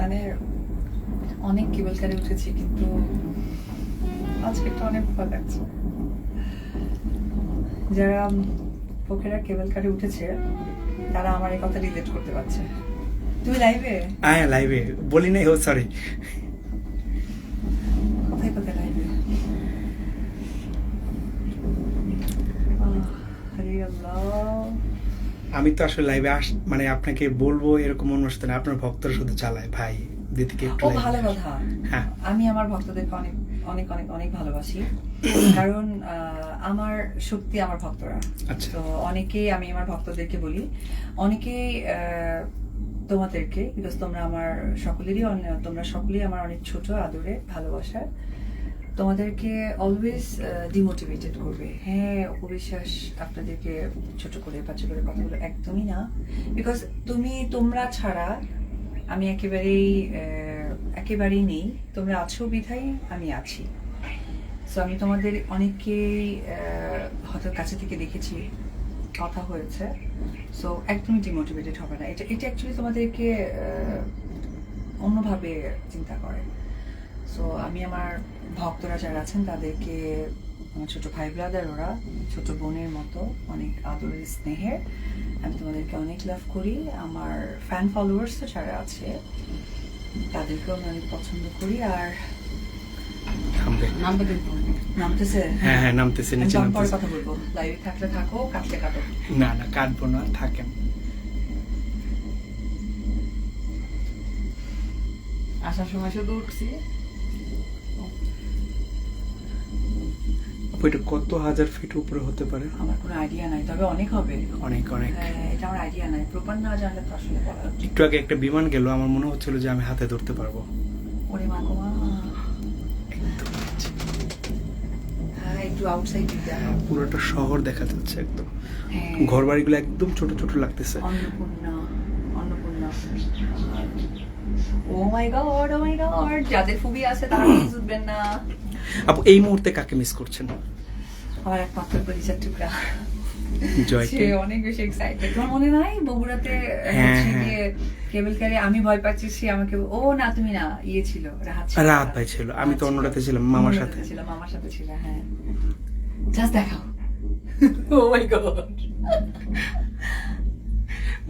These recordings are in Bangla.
মানে অনেক কেবল কারে উঠেছি, কিন্তু আজকে একটা অনেক ভালো লাগছে। যারা পোকেরা কেবল কারে উঠেছে তারা আমার এই কথা রিলেট করতে পারছে। তুমি লাইভে? হ্যাঁ লাইভে বলি নাই, ও সরি। কোথায় কোথায় লাইভে? আরে আল্লাহ, আমি তো আসলে লাইভে মানে আপনাকে বলবো এরকম অনুষ্ঠান আপনার ভক্তরা শুধু চালায় ভাই, দিদিকে একটু ও live ভালো এ কথা। হ্যাঁ আমি আমার ভক্তদেরকে অনেক অনেক অনেক অনেক ভালোবাসি, কারণ আমার শক্তি আমার ভক্তরা। আচ্ছা। তো অনেকেই, আমি আমার ভক্তদেরকে বলি, অনেকেই তোমাদেরকে, বিকজ তোমরা আমার সকলেরই তোমরা সকলেই আমার অনেক ছোট আদরে ভালোবাসার, তোমাদেরকে অলওয়েজ ডিমোটিভেটেড করবে। হ্যাঁ, অপবিশ্বাস আপনাদেরকে ছোট করে বাচ্চা করে কথা বলে, একদমই না। বিকজ তোমরা ছাড়া আমি একেবারেই নেই। তোমরা আছো বিধায় আমি আছি। সো আমি তোমাদের অনেককেই হয়তো কাছে থেকে দেখেছি, কথা হয়েছে। সো একদমই ডিমোটিভেটেড হবে না। এটা অ্যাকচুয়ালি তোমাদেরকে অন্যভাবে চিন্তা করে। সো আমি আমার ভক্তরা যারা আছেন তাদেরকে, আমার ছোট ভাই ব্রাদার, ওরা ছোট বোনের মতো অনেক আদরের স্নেহের, আমি তোমাদেরকে অনেক লাভ করি। আমার ফ্যান ফলোয়ার্স যারা আছে তাদেরকেও আমি অনেক পছন্দ করি। আর নামতেছে? হ্যাঁ হ্যাঁ নামতেছে, নিচে আমি পরে নামতেছে। কথা বলবো। লাইভে থাকলে থাকো, কাটলে কাটো। না না কাটবো না, থাকেন। আসার সময় শুধু উঠছি। ওইটা কত হাজার ফিট উপরে হতে পারে? আমার কোনো আইডিয়া নাই, তবে অনেক হবে। অনেক অনেক। হ্যাঁ, এটা আমার আইডিয়া নাই, প্রপার না জানলে তো আসলে বলা যাচ্ছে না। একটু আগে একটা বিমান গেল, আমার মনে হচ্ছিল যে আমি হাতে ধরতে পারবো। ওরে মা গো মা। একদম নিচে। হ্যাঁ, একটু আউটসাইড দেখো। পুরোটা শহর দেখা যাচ্ছে একদম। হ্যাঁ, ঘর বাড়িগুলো একদম ছোট ছোট লাগতেছে। অন্নপূর্ণা, অন্নপূর্ণা। ও my god, O my god, যাদের ফোবিয়া আছে তারা প্লিজ উঠবেন না। আপু এই মুহূর্তে কাকে মিস করছেন? আমার একমাত্র পরিচয় টুকরা, জয়কে। সে অনেক বেশি এক্সাইটেড। তোমার মনে নাই বগুড়াতে হ্যাঁ, হচ্ছে হ্যাঁ। গিয়ে কেবল কারে আমি ভয় পাচ্ছি, সে আমাকে ও না তুমি না, ইয়ে ছিল, রাহাত ছিল। রাহাত ভাই ছিল, আমি তো অন্যটাতে ছিলাম, মামার সাথে। ছিল, মামার সাথে ছিল। হ্যাঁ, জাস্ট দেখাও। ও মাই গড,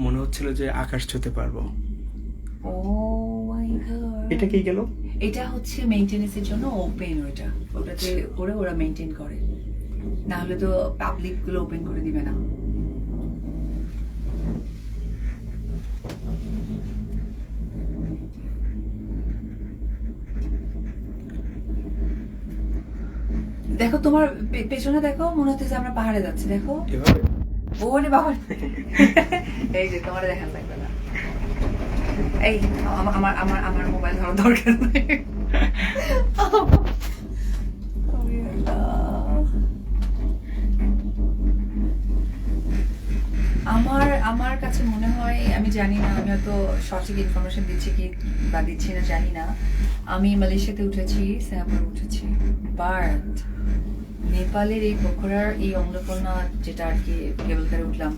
মনে হচ্ছিল যে আকাশ ছুঁতে পারবো। ও মাই গড। এটা কি গেল? এটা হচ্ছে মেইনটেনেন্সের জন্য ওপেন, ওটাতে করে ওরা মেইনটেইন করে, না হলে তো পাবলিক গুলো ওপেন করে দিবে না। দেখো তোমার পেছনে দেখো, মনে হচ্ছে আমরা পাহাড়ে যাচ্ছি। দেখো এভাবে ওরে বাবা। এই যে তোমার দেখান লাগবে না। এই আমার আমার আমার মোবাইল ধরার দরকার নেই। আমার কাছে মনে হয়, আমি জানি না, আমি হয়তো সঠিক ইনফরমেশন দিচ্ছি কি বা দিচ্ছি না জানি না, আমি মালয়েশিয়াতে উঠেছি, সিঙ্গাপুরে উঠেছি, বাট নেপালের এই পোখরার এই অন্নপূর্ণা যেটা আর কি কেবল কারে উঠলাম,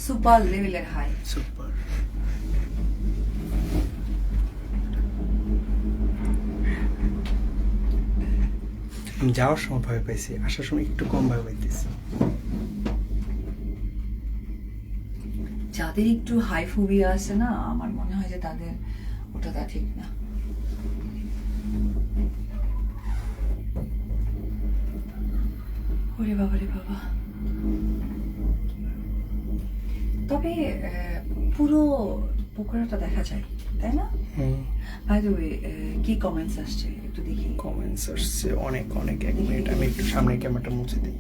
সুপার লেভেলের হাই। সুপার। আমি যাওয়ার সময় ভয় পাইছি, আসার সময় একটু কম ভয় পাইতেছি। যাদের একটু হাই ফোবিয়া আছে না, আমার মনে হয় যে তাদের ওটা ঠিক না। ওরে বাবা রে বাবা। তবে পুরো পোখরাটা দেখা যায়, তাই না? বাই দ্য ওয়ে, কি কমেন্টস আসছে একটু দেখি। কমেন্টস আসছে অনেক অনেক। এক মিনিট, আমি একটু সামনে ক্যামেরাটা মুছে দিই।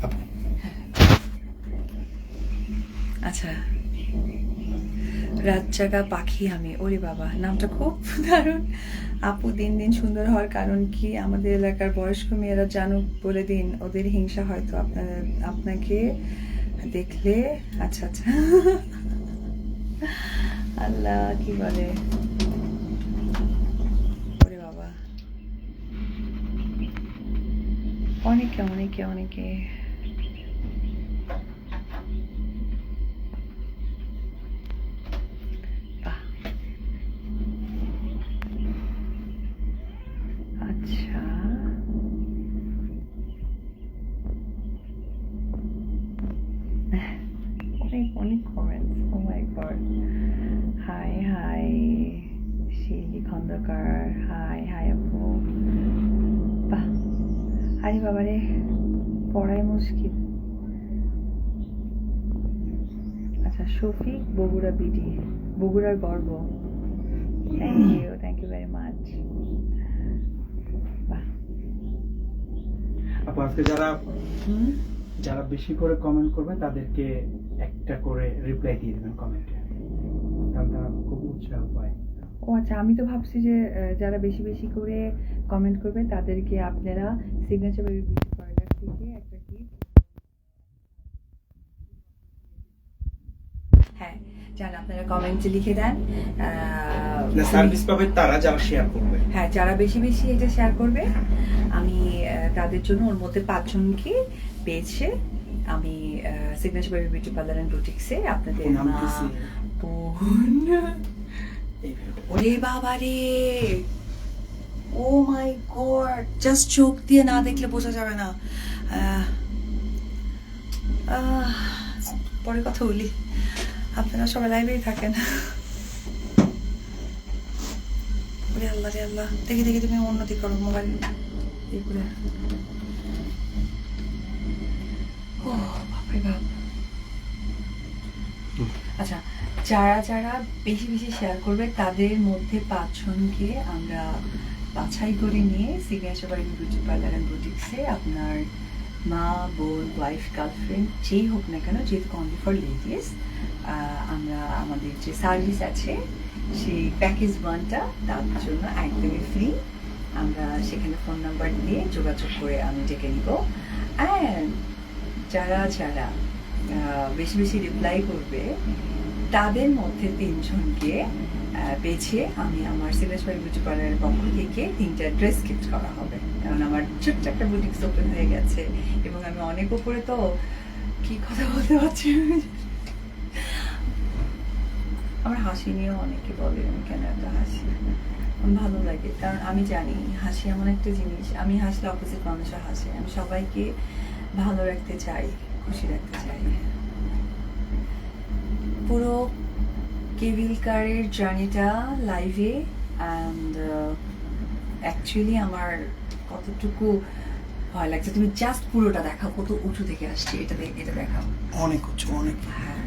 আপু আচ্ছা, রাত জাগা পাখি আমি, ওরে বাবা, নামটা খুব দারুণ। আপু দিন দিন সুন্দর হওয়ার কারণ কি? আমাদের এলাকার বয়স্ক মেয়েরা জানুক বলে দিন, ওদের হিংসা হয়তো আপনাকে দেখলে। আচ্ছা আচ্ছা। আল্লাহ, কি বলে, ওরে বাবা, অনেকে অনেকে অনেকে। অনেক comments, oh my God. Hi hi Shili Khandakar, hi hi আপু। বাহ, আরে বাবারে, পড়াই মুশকিল। আচ্ছা, শফিক বগুড়া বিডি, বগুড়ার গর্ব। Thank you very much. বাহ। আপু আজকে যারা বেশি করে কমেন্ট করবে তাদেরকে একটা করে রিপ্লাই দিয়ে দেবেন কমেন্টে, তাহলে তারা খুব উৎসাহ পায়। ও আচ্ছা, আমি তো ভাবছি যে যারা বেশি বেশি করে কমেন্ট করবে তাদেরকে আপনারা সিগনেচার বেবি বিউটি পার্লার থেকে একটা গিফট, হ্যাঁ যারা আপনারা কমেন্টে লিখে দেন। না, সার্ভিস পাবে তারা যারা শেয়ার করবে। হ্যাঁ, যারা বেশি বেশি এটা শেয়ার করবে আমি তাদের জন্য ওর মধ্যে 5 জনকে পেয়েছে আমি signature baby beauty parlour and বুটিক্সে আপনাদের নাম মা দিছি। বোন। ওরে বাবা রে, ও মাই গড, জাস্ট চোখ দিয়ে না দেখলে বোঝা যাবে না। পরে কথা বলি, আপনারা সবাই লাইভেই থাকেন। ওরে আল্লাহ রে আল্লাহ, দেখি দেখি তুমি উন্নতি করো মোবাইল ইয়ে করে। ও বাপরে বাপ। আচ্ছা, যারা যারা বেশি বেশি শেয়ার করবে তাদের মধ্যে 5 জনকে আমরা বাছাই করে নিয়ে signature baby beauty parlour and বুটিক্সে আপনার মা, বোন, ওয়াইফ, গার্লফ্রেন্ড যেই হোক না কেন, যেহেতু অনলি ফর লেডিস, আমরা আমাদের যে সার্ভিস আছে সেই প্যাকেজ 1টা তার জন্য একদমই ফ্রি। আমরা সেখানে ফোন নাম্বার দিয়ে যোগাযোগ করে আমি ডেকে নিব। অ্যান্ড যারা যারা বেশি বেশি রিপ্লাই করবে তাদের মধ্যে 3 জনকে বেছে আমি আমার সিগনেচার বেবি বিউটি পার্লারের পক্ষ থেকে 3টা ড্রেস গিফট করা হবে। কারণ আমার ছোট্ট একটা বুটিক্স ওপেন হয়ে গেছে এবং আমি অনেক উপরে, তো কি কথা বলতে পারছি। আমার হাসি নিয়েও অনেকে বলে আমি কেন এত হাসি। আমার ভালো লাগে, কারণ আমি জানি হাসি এমন একটা জিনিস, আমি হাসলে অপোজিট মানুষও হাসে। আমি সবাইকে ভালো রাখতে চাই, খুশি রাখতে চাই। পুরো কেবিল কারের জার্নিটা লাইভে, অ্যান্ড অ্যাকচুয়ালি আমার কতটুকু ভয় লাগছে, তুমি জাস্ট পুরোটা দেখাও, কত উঁচু থেকে আসছে, এটা দেখাও। অনেক উঁচু, অনেক। হ্যাঁ,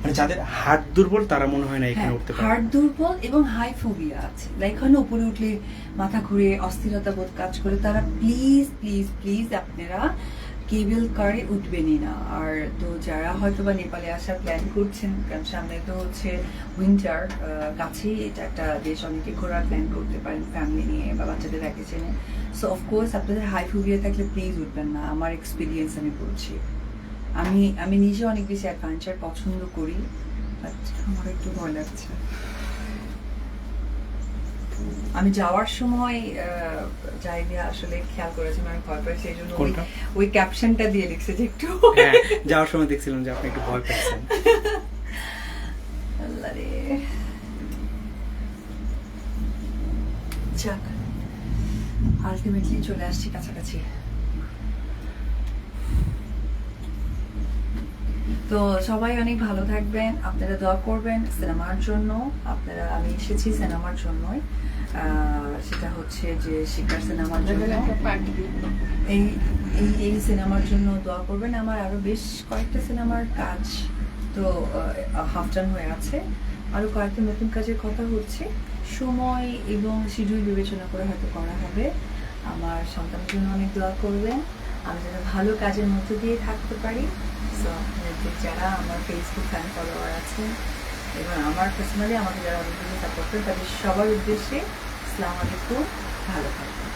মানে যাদের হার্ট দুর্বল তারা মনে হয় না এখানে উঠতে পারে। হার্ট দুর্বল এবং হাই ফোবিয়া আছে, লাইক হয় উপরে উঠলে মাথা ঘুরে অস্থিরতা বোধ কাজ করে, তারা প্লিজ প্লিজ প্লিজ আপনারা কেবল কারে উঠবেনই না। আর তো যারা হয়তো বা নেপালে আসার প্ল্যান করছেন, কারণ সামনে তো হচ্ছে উইন্টার, কাছেই এটা একটা দেশ, অনেকে ঘোরার প্ল্যান করতে পারেন ফ্যামিলি নিয়ে বা বাচ্চাদের ভ্যাকেশনে। সো অফকোর্স আপনাদের হাই ফোবিয়া থাকলে প্লিজ উঠবেন না, আমার এক্সপিরিয়েন্স আমি বলছি। আমি নিজে অনেক বেশি অ্যাডভেঞ্চার পছন্দ করি, বাট আমার একটু ভয় লাগছে। আমি যাওয়ার সময় জাইদিয়া আসলে খেয়াল করেছেন আমি ভয় পাই, সেই জন্য ওই ক্যাপশনটা দিয়ে লিখছে যে একটু। হ্যাঁ, যাওয়ার সময় দেখছিলাম যে আপনি একটু ভয় পাচ্ছেন। আল্লাহ রে, যাক আলটিমেটলি চলে আসছি কাছাকাছি। তো সবাই অনেক ভালো থাকবেন, আপনারা দোয়া করবেন সিনেমার জন্য। আমি এসেছি সিনেমার জন্যই, সেটা হচ্ছে যে শিকার সিনেমার জন্য। এই সিনেমার জন্য দোয়া করবেন। আমার আরো বেশ কয়েকটা সিনেমার কাজ তো হাফ ডান হয়ে আছে, আরো কয়েকটা নতুন কাজের কথা হচ্ছে, সময় এবং শিডিউল বিবেচনা করে হয়তো করা হবে। আমার সন্তানের জন্য অনেক দোয়া করবেন, আমি যেন ভালো কাজের মধ্যে দিয়ে থাকতে পারি। সো আপনাদের যারা আমার ফেসবুক ফ্যান ফলোয়ার আছে এবং আমার পার্সোনালি আমাকে যারা অনেক সাপোর্ট করেন, তাদের সবার উদ্দেশ্যে আসসালামু আলাইকুম, ভালো থাকবেন।